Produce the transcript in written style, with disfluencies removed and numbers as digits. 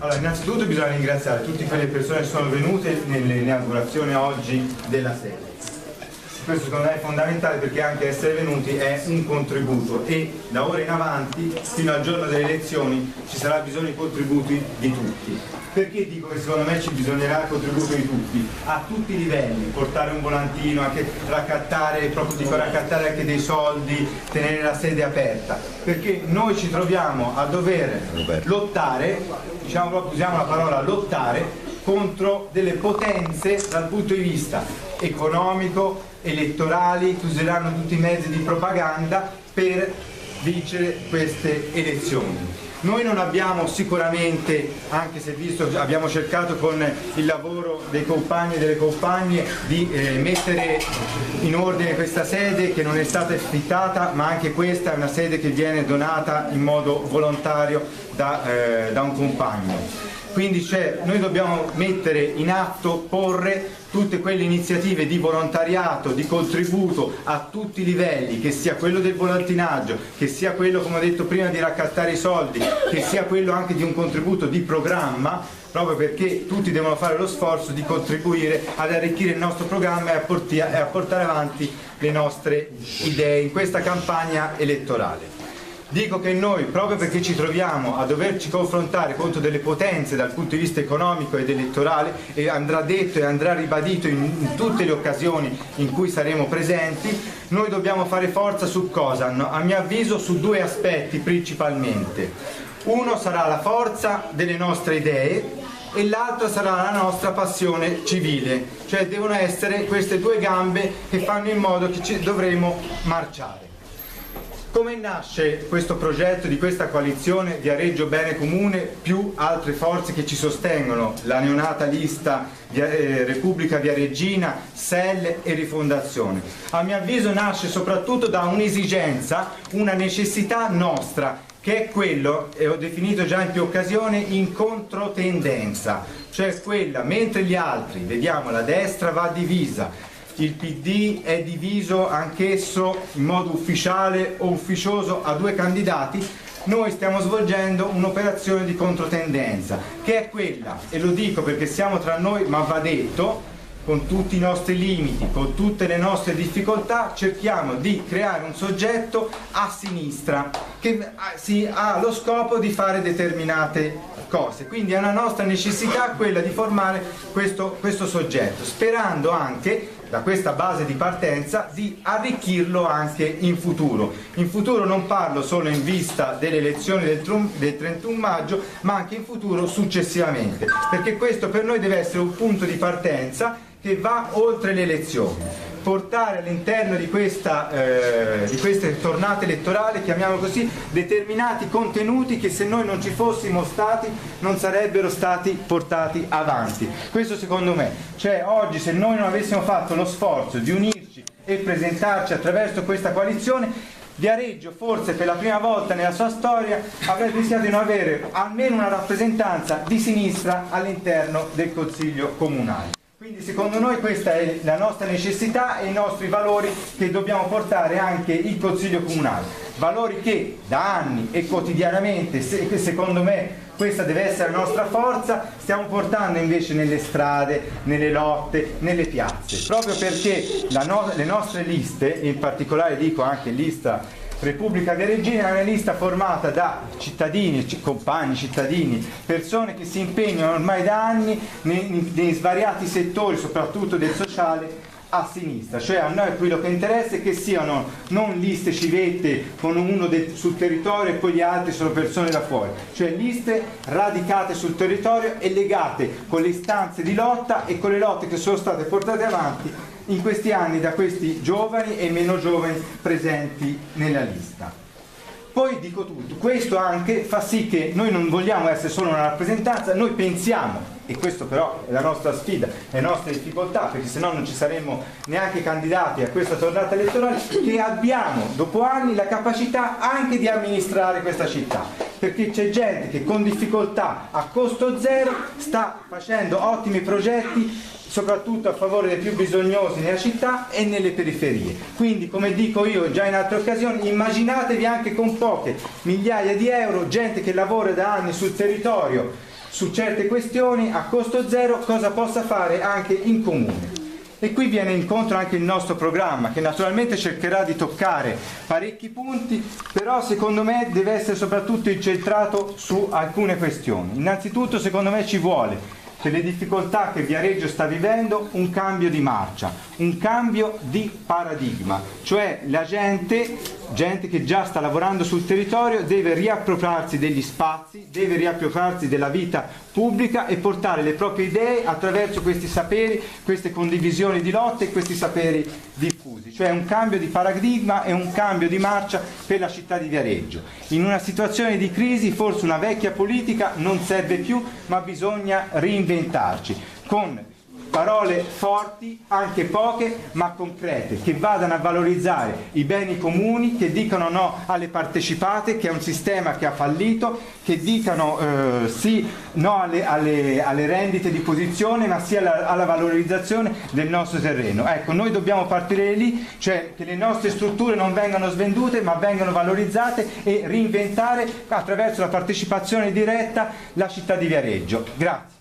Allora, innanzitutto bisogna ringraziare tutte quelle persone che sono venute nell'inaugurazione oggi della sede. Questo secondo me è fondamentale, perché anche essere venuti è un contributo, e da ora in avanti fino al giorno delle elezioni ci sarà bisogno di contributi di tutti. Perché dico che secondo me ci bisognerà il contributo di tutti? A tutti i livelli, portare un volantino, anche raccattare, proprio dico raccattare anche dei soldi, tenere la sede aperta, perché noi ci troviamo a dover lottare, diciamo proprio, usiamo la parola lottare, contro delle potenze dal punto di vista economico, elettorali, che useranno tutti i mezzi di propaganda per vincere queste elezioni. Noi non abbiamo sicuramente, anche se visto abbiamo cercato con il lavoro dei compagni e delle compagne di mettere in ordine questa sede, che non è stata affittata, ma anche questa è una sede che viene donata in modo volontario da un compagno. Quindi noi dobbiamo mettere in atto, porre tutte quelle iniziative di volontariato, di contributo a tutti i livelli, che sia quello del volantinaggio, che sia quello, come ho detto prima, di raccattare i soldi, che sia quello anche di un contributo di programma, proprio perché tutti devono fare lo sforzo di contribuire ad arricchire il nostro programma e a portare avanti le nostre idee in questa campagna elettorale. Dico che noi, proprio perché ci troviamo a doverci confrontare contro delle potenze dal punto di vista economico ed elettorale, e andrà detto e andrà ribadito in tutte le occasioni in cui saremo presenti, noi dobbiamo fare forza su cosa? A mio avviso su due aspetti principalmente. Uno sarà la forza delle nostre idee e l'altro sarà la nostra passione civile, cioè devono essere queste due gambe che fanno in modo che dovremo marciare. Come nasce questo progetto di questa coalizione Viareggio Bene Comune più altre forze che ci sostengono, la neonata lista Repubblica Viareggina, SEL e Rifondazione? A mio avviso nasce soprattutto da un'esigenza, una necessità nostra, che è quello, e ho definito già in più occasioni, in controtendenza, cioè quella, mentre gli altri, vediamo, la destra va divisa, il PD è diviso anch'esso in modo ufficiale o ufficioso a due candidati, noi stiamo svolgendo un'operazione di controtendenza, che è quella, e lo dico perché siamo tra noi, ma va detto, con tutti i nostri limiti, con tutte le nostre difficoltà, cerchiamo di creare un soggetto a sinistra che ha lo scopo di fare determinate cose. Quindi è una nostra necessità quella di formare questo soggetto, sperando anche da questa base di partenza di arricchirlo anche in futuro. In futuro non parlo solo in vista delle elezioni del 31 maggio, ma anche in futuro successivamente, perché questo per noi deve essere un punto di partenza che va oltre le elezioni. Portare all'interno di queste tornate elettorali, chiamiamolo così, determinati contenuti che se noi non ci fossimo stati non sarebbero stati portati avanti. Questo secondo me, cioè oggi se noi non avessimo fatto lo sforzo di unirci e presentarci attraverso questa coalizione, Viareggio forse per la prima volta nella sua storia avrebbe rischiato di non avere almeno una rappresentanza di sinistra all'interno del Consiglio Comunale. Quindi secondo noi questa è la nostra necessità e i nostri valori che dobbiamo portare anche il Consiglio Comunale. Valori che da anni e quotidianamente, secondo me questa deve essere la nostra forza, stiamo portando invece nelle strade, nelle lotte, nelle piazze. Proprio perché le nostre liste, e in particolare dico anche lista Repubblica Viareggina, è una lista formata da cittadini, compagni, cittadini, persone che si impegnano ormai da anni nei svariati settori, soprattutto del sociale, a sinistra. Cioè a noi quello che interessa è che siano non liste civette con uno sul territorio e poi gli altri sono persone da fuori, cioè liste radicate sul territorio e legate con le istanze di lotta e con le lotte che sono state portate avanti in questi anni da questi giovani e meno giovani presenti nella lista. Poi dico tutto, questo anche fa sì che noi non vogliamo essere solo una rappresentanza, noi pensiamo, e questo però è la nostra sfida, le nostre difficoltà, perché se no non ci saremmo neanche candidati a questa tornata elettorale, che abbiamo dopo anni la capacità anche di amministrare questa città, perché c'è gente che con difficoltà a costo zero sta facendo ottimi progetti soprattutto a favore dei più bisognosi nella città e nelle periferie. Quindi, come dico io già in altre occasioni, immaginatevi anche con poche migliaia di euro, gente che lavora da anni sul territorio su certe questioni a costo zero cosa possa fare anche in comune. E qui viene incontro anche il nostro programma, che naturalmente cercherà di toccare parecchi punti, però secondo me deve essere soprattutto incentrato su alcune questioni. Innanzitutto secondo me ci vuole, per le difficoltà che Viareggio sta vivendo, un cambio di marcia, un cambio di paradigma, cioè la gente che già sta lavorando sul territorio deve riappropriarsi degli spazi, deve riappropriarsi della vita pubblica e portare le proprie idee attraverso questi saperi, queste condivisioni di lotte e questi saperi diffusi, cioè un cambio di paradigma e un cambio di marcia per la città di Viareggio. In una situazione di crisi forse una vecchia politica non serve più, ma bisogna reinventarci con parole forti, anche poche, ma concrete, che vadano a valorizzare i beni comuni, che dicano no alle partecipate, che è un sistema che ha fallito, che dicano sì, no alle rendite di posizione, ma sì alla valorizzazione del nostro terreno. Ecco, noi dobbiamo partire lì, cioè che le nostre strutture non vengano svendute, ma vengano valorizzate e reinventare attraverso la partecipazione diretta la città di Viareggio. Grazie.